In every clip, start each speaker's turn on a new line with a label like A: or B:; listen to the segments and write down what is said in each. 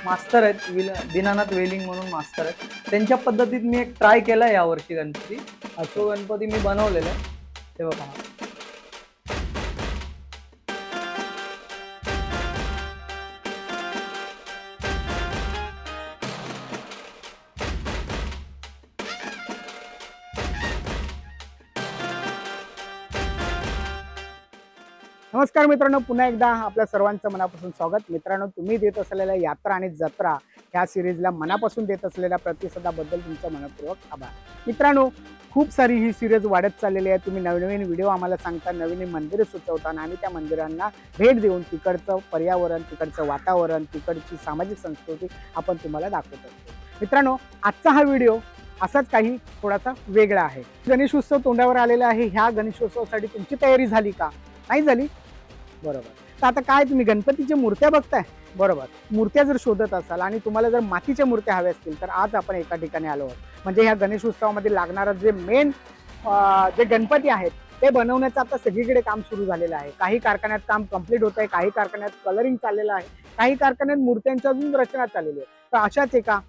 A: Master आहेत, दीनानाथ वेलिंग म्हणून master आहेत. त्यांच्या पद्धतीत मी एक ट्राय केला यावर्षी गणपती. तो गणपती मी बनवलेला आहे. हे बघा.
B: नमस्कार मित्रांनो, पुन्हा एकदा आपल्या सर्वांचं मनापासून स्वागत. मित्रांनो, तुम्ही देत असलेल्या यात्रा आणि जत्रा ह्या सिरीजला मनापासून देत असलेल्या प्रतिसादाबद्दल तुमचं मनपूर्वक आभार. मित्रांनो, खूप सारी ही सिरीज वाढत चाललेली आहे. तुम्ही नवीन व्हिडिओ आम्हाला सांगता, नवीन मंदिरे सुचवता आणि आम्ही त्या मंदिरांना भेट देऊन तिकडचं पर्यावरण, तिकडचं वातावरण, तिकडची सामाजिक संस्कृती आपण तुम्हाला दाखवत असतो. मित्रांनो, आजचा हा व्हिडिओ असाच काही थोडासा वेगळा आहे. गणेश उत्सव तोंडावर आलेला आहे. ह्या गणेशोत्सवासाठी तुमची तयारी झाली का? नाही झाली? बरोबर. तर आता काय, तुम्ही गणपतीच्या मूर्त्या बघताय? बरोबर. मूर्त्या जर शोधत असाल आणि तुम्हाला जर मातीच्या मूर्त्या हव्या असतील तर आज आपण एका ठिकाणी आलो आहोत. म्हणजे ह्या गणेश उत्सवामध्ये लागणारं जे मेन जे गणपती आहेत ते बनवण्याचं आता सगळीकडे काम सुरू झालेलं आहे. काही कारखान्यात काम कंप्लीट होत आहे, काही कारखान्यात कलरिंग चाललेलं आहे, काही कारखान्यात मूर्त्यांची अजून रचना चाललेली आहे. तर अशाच एका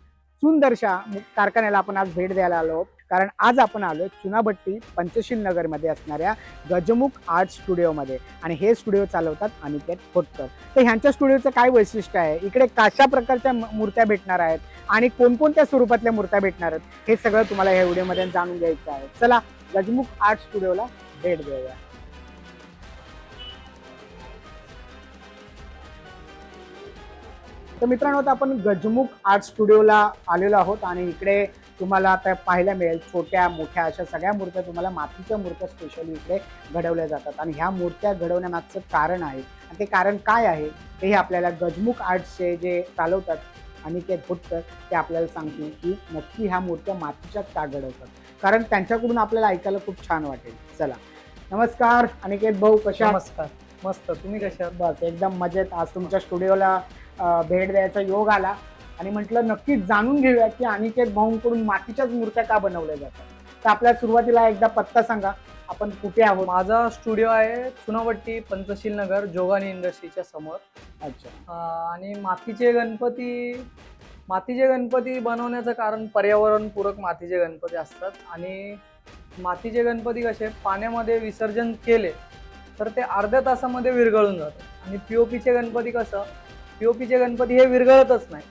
B: सुंदरशा कारखान्याला आपण आज भेट द्यायला आलो आहोत. कारण आज आपण आलोय चुनाभट्टी पंचशील नगरमध्ये असणाऱ्या गजमुख आर्ट स्टुडिओमध्ये आणि हे स्टुडिओ चालवतात अनिकेत खोटकर. तर ह्यांच्या स्टुडिओचं काय वैशिष्ट्य आहे, इकडे कशा प्रकारच्या मूर्त्या भेटणार आहेत आणि कोणकोणत्या स्वरूपातल्या मूर्त्या भेटणार आहेत हे सगळं तुम्हाला या व्हिडिओमध्ये जाणून घ्यायचं आहे. चला गजमुख आर्ट स्टुडिओला भेट देऊया. तर मित्रांनो, आता आपण गजमुख आर्ट स्टुडिओला आलेलो आहोत आणि इकडे तुम्हाला आता पाहायला मिळेल छोट्या मोठ्या अशा सगळ्या मूर्त्या, तुम्हाला मातीच्या मूर्त्या स्पेशली इकडे घडवल्या जातात. आणि ह्या मूर्त्या घडवण्यामागचं कारण आहे आणि ते कारण काय आहे हे आपल्याला गजमुख आर्टचे जे चालवतात अनिकेत खोटकर ते आपल्याला सांगतील की नक्की ह्या मूर्त्या मातीच्याच का घडवतात. कारण त्यांच्याकडून आपल्याला ऐकायला खूप छान वाटेल. चला, नमस्कार अनिकेत भाऊ, कशा?
A: नमस्कार. मस्त. तुम्ही कशा आहात?
B: बस एकदम मजेत. आज तुमच्या स्टुडिओला भेट द्यायचा योग आला आणि म्हटलं नक्कीच जाणून घेऊया की अनिकेत भाऊंकडून मातीच्याच मूर्त्या का बनवल्या जातात. तर आपल्या सुरुवातीला एकदा पत्ता सांगा, आपण कुठे आहोत?
A: माझा स्टुडिओ आहे चुनाभट्टी पंचशील नगर, जोगानी इंडस्ट्रीच्या समोर.
B: अच्छा.
A: आणि मातीचे गणपती बनवण्याचं कारण पर्यावरणपूरक मातीचे गणपती असतात. आणि मातीचे गणपती कसे पाण्यामध्ये विसर्जन केले तर ते अर्ध्या तासामध्ये विरघळून जातात. आणि पीओपीचे गणपती कसं, पीओपीचे गणपती हे विरघळतच नाही,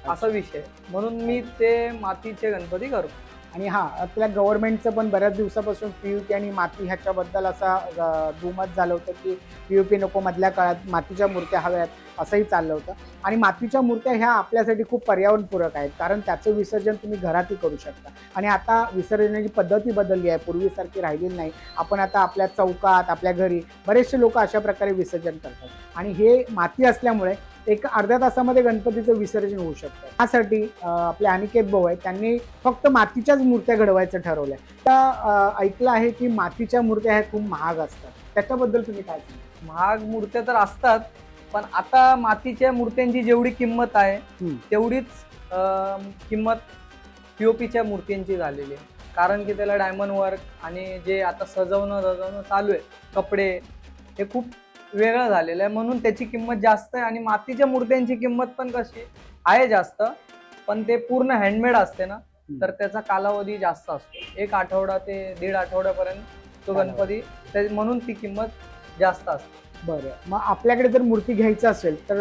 A: असा विषय. म्हणून मी ते मातीचे गणपती करतो.
B: आणि हा, आपल्या गव्हर्नमेंटचं पण बऱ्याच दिवसापासून पीयूपी आणि माती ह्याच्याबद्दल असा दुमत झालं होतं की पीयूपी नको, मधल्या काळात मातीच्या मूर्त्या हव्यात असंही चाललं होतं. आणि मातीच्या मूर्त्या ह्या आपल्यासाठी खूप पर्यावरणपूरक आहेत, कारण त्याचं विसर्जन तुम्ही घरातही करू शकता. आणि आता विसर्जनाची पद्धती बदलली आहे, पूर्वीसारखी राहिलेली नाही. आपण आता आपल्या चौकात, आपल्या घरी बरेचसे लोक अशा प्रकारे विसर्जन करतात. आणि हे माती असल्यामुळे एक अर्ध्या तासामध्ये गणपतीचं विसर्जन होऊ शकतं. त्यासाठी आपले अनिकेत भाऊ आहेत, त्यांनी फक्त मातीच्याच मूर्त्या घडवायचं ठरवलंय. तर ऐकलं आहे की मातीच्या मूर्त्या ह्या खूप महाग असतात, त्याच्याबद्दल तुम्ही काय सांगा?
A: महाग मूर्त्या तर असतात, पण आता मातीच्या मूर्त्यांची जेवढी किंमत आहे तेवढीच किंमत पीओपीच्या मूर्त्यांची झालेली आहे. कारण की त्याला डायमंड वर्क आणि जे आता सजवणं चालू आहे, कपडे, हे खूप वेगळं झालेलं आहे. म्हणून त्याची किंमत जास्त आहे. आणि मातीच्या मूर्त्यांची किंमत पण कशी आहे जास्त, पण ते पूर्ण हँडमेड असते ना, तर त्याचा कालावधी जास्त असतो. 1 आठवडा ते 1.5 आठवड्यापर्यंत तो गणपती, म्हणून ती किंमत जास्त असते.
B: बरं, मग आपल्याकडे जर मूर्ती घ्यायची असेल तर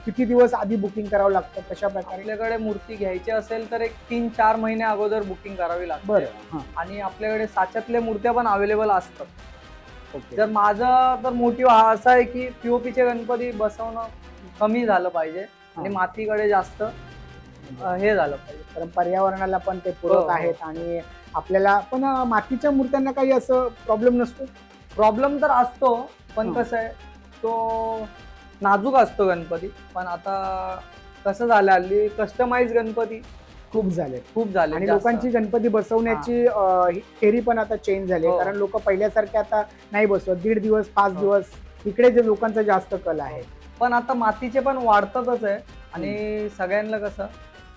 B: किती दिवस आधी बुकिंग करावं लागतं, कशा प्रकारे?
A: आपल्याकडे मूर्ती घ्यायची असेल तर एक 3-4 महिने अगोदर बुकिंग करावी लागते.
B: बरं.
A: आणि आपल्याकडे साच्यातल्या मूर्त्या पण अवेलेबल असतात.
B: ओके.
A: जर माझा तर मोटिव्ह हा असा आहे की पीओपीचे गणपती बसवणं कमी झालं पाहिजे आणि मातीकडे जास्त हे झालं पाहिजे.
B: कारण पर्यावरणाला पण ते पूरक आहेत आणि आपल्याला पण मातीच्या मूर्त्यांना काही असं प्रॉब्लेम नसतो?
A: प्रॉब्लेम तर असतो, पण कसं आहे, तो नाजूक असतो गणपती. पण आता कसं झालं, हल्ली कस्टमाइज गणपती
B: खूप झाले आणि
A: जास्त.
B: लोकांची गणपती बसवण्याची थेरी पण आता चेंज झाली. कारण लोक पहिल्यासारखे आता नाही बसवत. 1.5 दिवस 5 दिवस इकडे जे लोकांचा जास्त कल आहे.
A: पण आता मातीचे पण वाढतातच आहे. आणि सगळ्यांना कसं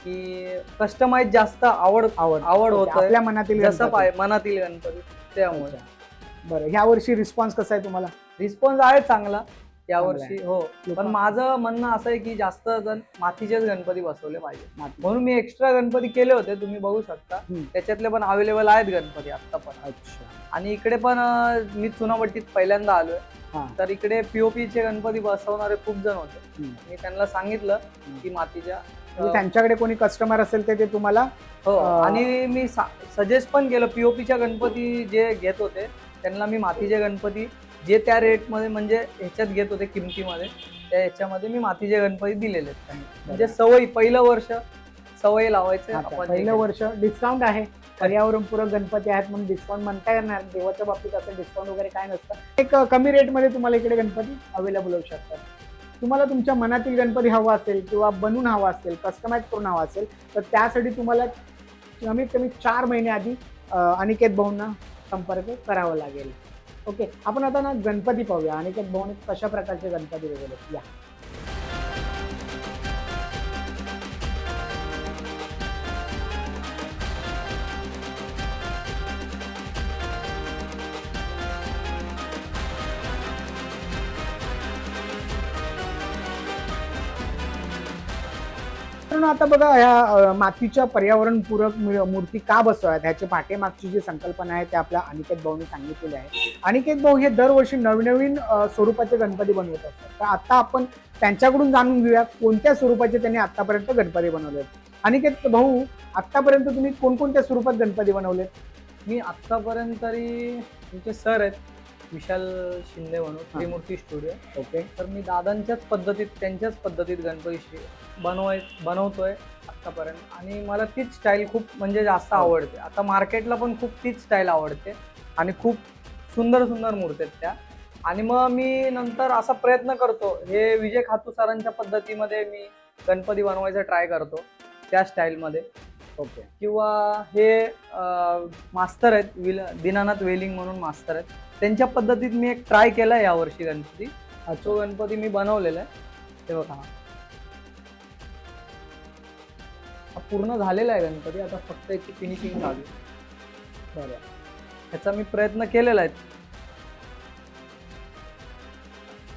A: की कस्टमाइज जास्त आवड होत
B: आपल्या मनातील
A: जसं मनातील गणपती, त्यामुळे.
B: बरं, ह्या वर्षी रिस्पॉन्स कसा आहे तुम्हाला?
A: रिस्पॉन्स आहे चांगला. यावर्षी हो. पण माझं म्हणणं असं आहे की जास्त जण मातीचेच गणपती बसवले पाहिजे, म्हणून मी एक्स्ट्रा गणपती केले होते, तुम्ही बघू शकता. त्याच्यातले पण अवेलेबल आहेत गणपती आता पण.
B: अच्छा.
A: आणि इकडे पण मी चुनाभट्टीत पहिल्यांदा आलोय, तर इकडे पीओपीचे गणपती बसवणारे खूप जण होते. मी त्यांना सांगितलं की मातीच्या
B: त्यांच्याकडे कोणी कस्टमर असेल ते तुम्हाला
A: हो. आणि मी सजेस्ट पण केलं, पीओपीच्या गणपती जे घेत होते त्यांना मी मातीचे गणपती जे त्या रेटमध्ये म्हणजे ह्याच्यात घेत होते किमतीमध्ये, त्या ह्याच्यामध्ये मी मातीचे गणपती दिलेले आहेत त्यांनी. म्हणजे सवयी पहिलं वर्ष सवयी लावायचे.
B: पहिलं वर्ष डिस्काउंट आहे, पर्यावरणपूरक गणपती आहेत म्हणून डिस्काउंट म्हणता येणार. देवाच्या बाबतीत असं डिस्काउंट वगैरे काय नसतं. एक कमी रेटमध्ये तुम्हाला इकडे गणपती अवेलेबल होऊ शकतात. तुम्हाला तुमच्या मनातील गणपती हवा असेल किंवा बनवून हवा असेल, कस्टमाइज करून हवा असेल, तर त्यासाठी तुम्हाला कमीत कमी 4 महिने आधी अनिकेत भाऊंना संपर्क करावा लागेल. ओके, आपण आता ना गणपती पाहूया. अनिकेत भाऊने कशा प्रकारचे गणपती वगैरे या. आता बघा, ह्या मातीच्या पर्यावरणपूरक मूर्ती का बसवाव्यात ह्याच्या पाठीमागची जी संकल्पना आहे ते आपल्या अनिकेत भाऊने सांगितलेली आहे. अनिकेत भाऊ हे दरवर्षी नवनवीन स्वरूपाचे गणपती बनवत असतात. तर आता आपण त्यांच्याकडून जाणून घेऊया कोणत्या स्वरूपाचे त्यांनी आतापर्यंत गणपती बनवले. अनिकेत भाऊ, आतापर्यंत तुम्ही कोणकोणत्या स्वरूपात गणपती बनवले?
A: मी आतापर्यंत तरी तुमचे सर आहेत विशाल शिंदे म्हणून, त्रिमूर्ती स्टुडिओ.
B: ओके.
A: तर मी दादांच्याच पद्धतीत त्यांच्याच पद्धतीत गणपती बनवतोय आतापर्यंत. आणि मला तीच स्टाईल खूप म्हणजे जास्त आवडते. आता मार्केटला पण खूप तीच स्टाईल आवडते आणि खूप सुंदर सुंदर मूर्ती आहेत त्या. आणि मग मी नंतर असा प्रयत्न करतो, हे विजय खातू सरांच्या पद्धतीमध्ये मी गणपती बनवायचा ट्राय करतो त्या स्टाईलमध्ये.
B: ओके.
A: किंवा हे मास्तर आहेत दीनानाथ वेलिंग म्हणून मास्तर आहेत, त्यांच्या पद्धतीत मी एक ट्राय केलाय यावर्षी गणपती. तो गणपती मी बनवलेला आहे. ते बघा, हा पूर्ण झालेला आहे गणपती. आता फक्त याची फिनिशिंग चालू आहे. बरं, ह्याचा मी प्रयत्न केलेला आहे.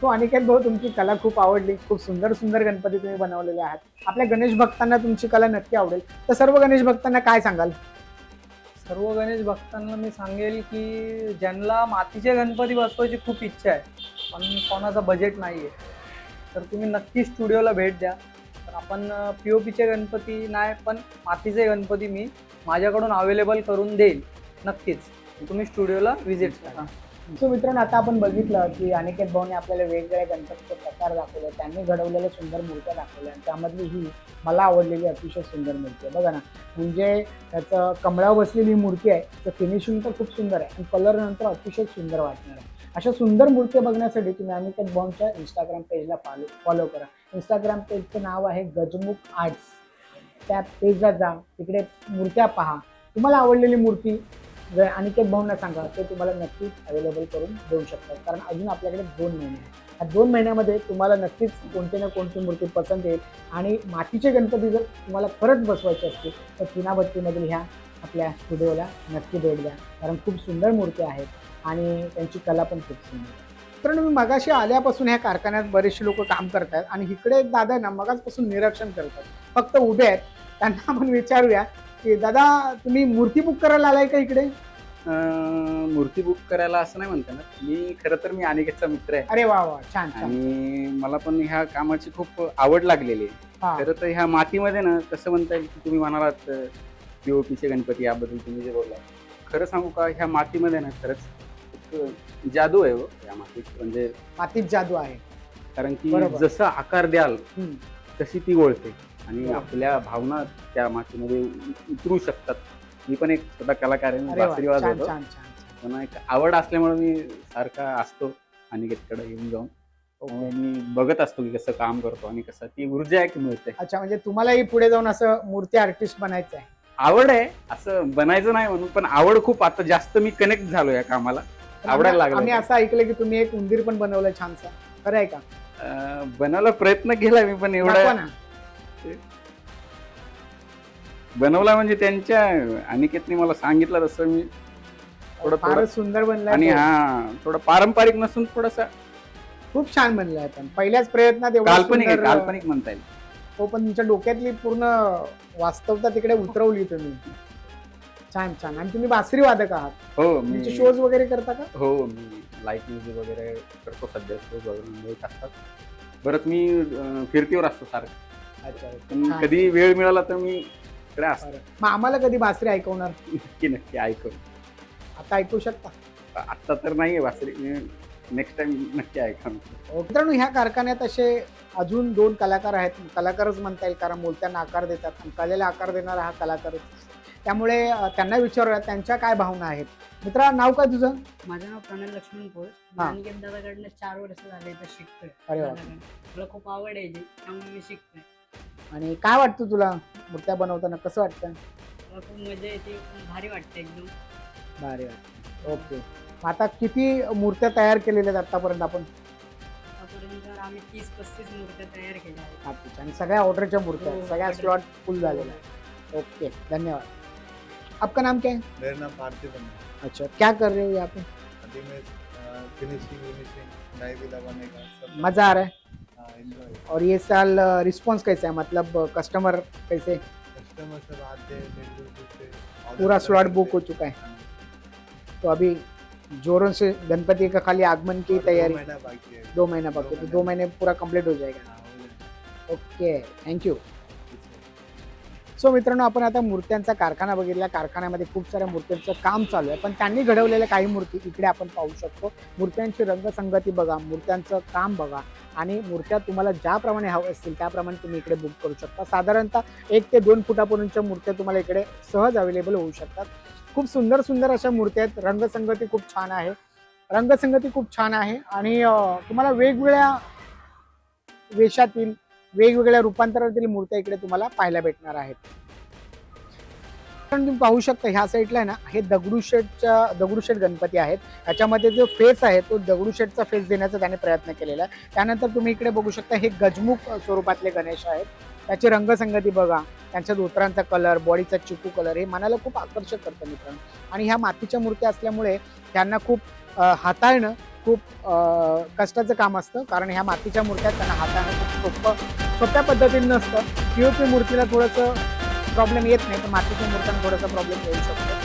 B: तो अनिकेत भाऊ, तुमची कला खूप आवडली. खूप सुंदर सुंदर गणपती तुम्ही बनवलेले आहात. आपल्या गणेश भक्तांना तुमची कला नक्की आवडेल. तर सर्व गणेश भक्तांना काय सांगाल?
A: सर्व गणेश भक्तांना मी सांगेल की ज्यांना मातीचे गणपती बसवायची खूप इच्छा आहे पण कोणाचा बजेट नाही आहे, तर तुम्ही नक्की स्टुडिओला भेट द्या. तर आपण पीओपीचे गणपती नाही पण मातीचे गणपती मी माझ्याकडून अवेलेबल करून देईल नक्कीच. तुम्ही स्टुडिओला व्हिजिट करा.
B: सो मित्रांनो, आता आपण बघितलं की अनिकेत भाऊने आपल्याला वेगवेगळ्या गणपतीचे प्रकार दाखवले, त्यांनी घडवलेल्या सुंदर मूर्त्या दाखवल्या आणि त्यामधली ही मला आवडलेली अतिशय सुंदर मूर्ती आहे. बघा ना, म्हणजे त्याचं कमळावर बसलेली मूर्ती आहे, तर फिनिशिंग तर खूप सुंदर आहे आणि कलर नंतर अतिशय सुंदर वाटणार आहे. अशा सुंदर मूर्ती बघण्यासाठी तुम्ही अनिकेत भाऊंच्या इंस्टाग्राम पेजला फॉलो करा. इंस्टाग्राम पेजचं नाव आहे गजमुख आर्ट्स. त्या पेजला जा, तिकडे मूर्त्या पहा. तुम्हाला आवडलेली मूर्ती जर अनिकेत भाऊंना सांगा ते तुम्हाला नक्कीच अवेलेबल करून देऊ शकतात. कारण अजून आपल्याकडे 2 महिने आहेत. ह्या 2 महिन्यामध्ये तुम्हाला नक्कीच कोणती ना कोणती मूर्ती पसंत येईल. आणि मातीचे गणपती जर तुम्हाला खरंच बसवायचे असतील तर चुनाभट्टीमधील ह्या आपल्या स्टुडिओला नक्की भेट द्या, कारण खूप सुंदर मूर्ती आहेत आणि त्यांची कला पण खूप सुंदर आहे. कारण मी मगाशी आल्यापासून ह्या कारखान्यात बरेचसे लोक काम करतात आणि इकडे एक दादा ना मगाचपासून निरीक्षण करतात, फक्त उभे आहेत. त्यांना आपण विचारूया की दादा, तुम्ही मूर्ती बुक करायला आलाय का इकडे?
C: मूर्ती बुक करायला असं नाही म्हणता ना, मी खरं तर मी अनिकेतचा मित्र आहे.
B: अरे वा वा, छान छान.
C: आणि मला पण ह्या कामाची खूप आवड लागलेली आहे. खरं तर ह्या मातीमध्ये ना कसं म्हणता येईल की तुम्ही म्हणालात पीओपीचे गणपती याबद्दल तुम्ही जे बोलला, खरं सांगू का, ह्या मातीमध्ये ना खरंच एक जादू आहे हो या मातीत. म्हणजे
B: मातीत जादू आहे,
C: कारण की जसं आकार द्याल तशी ती वळते आणि आपल्या भावना त्या मातीमध्ये उतरू शकतात. मी पण एक छोटा कलाकार आहे, बासरी वाजवतो. त्यांना एक आवड असल्यामुळे मी सारखा असतो अनिकेतकडे येऊन जाऊन. मी बघत असतो की कसं काम करतो आणि कसं ती ऊर्जा आहे की मिळते.
B: अच्छा, म्हणजे तुम्हालाही पुढे जाऊन असं मूर्ती आर्टिस्ट बनायचं आहे?
C: आवड आहे, असं बनायचं नाही म्हणून, पण आवड खूप आता जास्त मी कनेक्ट झालो या कामाला, आवडायला लागलं.
B: आम्ही असं ऐकलं की तुम्ही एक उंदीर पण बनवलं छानसा, खरं आहे का?
C: बनवायला प्रयत्न केला मी, पण एवढा बनवला म्हणजे त्यांच्या अनिकेतने मला सांगितलं तसं मी थोडं
B: फारच सुंदर बनलाय.
C: आणि थोडं पारंपरिक नसून थोडासा
B: खूप छान म्हणलंय, पण पहिल्याच प्रयत्नात एवढं
C: काल्पनिक आहे,
B: सुंदर,
C: काल्पनिक म्हणता येईल.
B: हो, पण तुमच्या डोक्यातली पूर्ण वास्तवता तिकडे उतरवली तुम्ही. छान छान. आणि तुम्ही बासरी वादक आहात.
C: हो,
B: तुमचे शोज वगैरे करता का?
C: हो, मी लाईट म्युझिक वगैरे करतो सध्या, शोज वगैरे असतात. बरंच मी फिरतीवर असतो सारखं.
B: अच्छा,
C: पण
B: छान.
C: कधी वेळ मिळाला तर मी इकडे असतो.
B: बरं. मग आम्हाला कधी बासरी ऐकवणार?
C: नक्की नक्की ऐकू.
B: आता ऐकू शकता?
C: आत्ता तर नाहीये बासरी, नेक्स्ट टाइम नक्की ऐका.
B: मित्रांनो, ह्या कारखान्यात असे अजून 2 कलाकार आहेत. कलाकारच म्हणता येईल, कारण मूर्त्यांना आकार देतात आणि कलेला आकार देणारा हा कलाकारच. त्यामुळे त्यांना विचारूया त्यांच्या काय भावना आहेत. मित्रा, नाव काय तुझं?
D: माझं नाव प्रणय लक्ष्मण पोळ.
B: हा.
D: नानगेत दादाकडनं 4 वर्ष झाले इथं शिकतोय.
B: अरे वा.
D: दादाकडनं. मला खूप आवड आहे याची, त्यामुळे मी शिकतोय.
B: आणि काय वाटतं तुला मूर्त्या बनवताना, कसं वाटतं?
D: मला खूप मजा येते, भारी वाटतं एकदम.
B: भारी वाटतं. ओके. आता किती मूर्त्या तयार केलेल्या आहेत आतापर्यंत आपण?
D: आतापर्यंत आम्ही 30-35 मूर्त्या तयार केल्या आहेत.
B: अच्छा. आणि सगळ्या ऑर्डरच्या मूर्त्या आहेत,
D: हो,
B: सगळ्या
D: order.
B: स्लॉट फुल झालेल्या हैं। ओके, धन्यवाद। आपका नाम क्या है?
E: मेरा नाम पार्थिव है।
B: अच्छा, क्या कर रहे हो यहाँ पे?
E: अभी मैं फिनिशिंग डाई भी लगाने का सब
B: मजा आ रहा है?
E: एंजॉय।
B: और ये साल रिस्पॉन्स कैसा है, मतलब कस्टमर कैसे?
E: कस्टमर सब आते हैं बेंगलुरु से,
B: पूरा slot book हो चुका है। तो अभी जोरों से गणपति का खाली आगमन की तैयारी,
E: 2 महीना बाकी है।
B: 2 महीना बाकी, तो 2 महीने पूरा कंप्लीट हो जाएगा।
E: हाँ, हो जाएगा।
B: Okay, thank you. सो मित्रांनो, आपण आता मूर्त्यांचा कारखाना बघितला। कारखान्यामध्ये खूप साऱ्या मूर्त्यांचं काम चालू आहे, पण त्यांनी घडवलेल्या काही मूर्ती इकडे आपण पाहू शकतो। मूर्त्यांची रंगसंगती बघा, मूर्त्यांचं काम बघा, आणि मूर्त्या तुम्हाला ज्याप्रमाणे हव्या असतील त्याप्रमाणे तुम्ही इकडे बुक करू शकता। साधारणतः 1 ते 2 फुटापर्यंतच्या मूर्त्या तुम्हाला इकडे सहज अवेलेबल होऊ शकतात। खूप सुंदर सुंदर अशा मूर्त्या आहेत। रंगसंगती खूप छान आहे, आणि तुम्हाला वेगवेगळ्या वेशातील, वेगवेगळ्या रूपांतरातील मूर्त्या इकडे तुम्हाला पाहायला भेटणार आहेत। पण तुम्ही पाहू शकता ह्या साईडला आहे ना, हे दगडूशेठ गणपती आहेत। ह्याच्यामध्ये जो फेस आहे तो दगडूशेठचा फेस देण्याचा त्याने प्रयत्न केलेला आहे। त्यानंतर तुम्ही इकडे बघू शकता हे गजमुख स्वरूपातले गणेश आहेत। त्याची रंगसंगती बघा, त्यांच्या धोतरांचा कलर, बॉडीचा चिकू कलर हे मनाला खूप आकर्षक करतं मित्रांनो। आणि ह्या मातीच्या मूर्त्या असल्यामुळे त्यांना खूप हाताळणं खूप कष्टाचं काम असतं, कारण ह्या मातीच्या मूर्त्या त्यांना हाताळणं खूप सोप्या पद्धतीने नसतं। पीओपी मूर्तीला थोडंसं प्रॉब्लेम येत नाही, तर मातीच्या मूर्त्यांना थोडासा प्रॉब्लेम येऊ शकतो।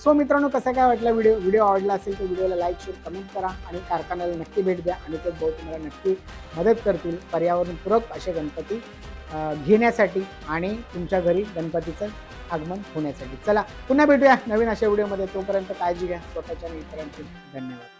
B: सो मित्रांनो, कसा काय वाटला व्हिडिओ आवडला असेल तर व्हिडिओला लाईक शेअर कमेंट करा आणि कारखान्याला नक्की भेट द्या. आणि ते भाऊ तुम्हाला नक्की मदत करतील पर्यावरणपूरक असे गणपती घेण्यासाठी आणि तुमच्या घरी गणपतीचं आगमन होण्यासाठी. चला पुन्हा भेटूया नवीन अशा व्हिडिओमध्ये. तोपर्यंत काळजी घ्या स्वतःच्या आणि इतरांची. धन्यवाद.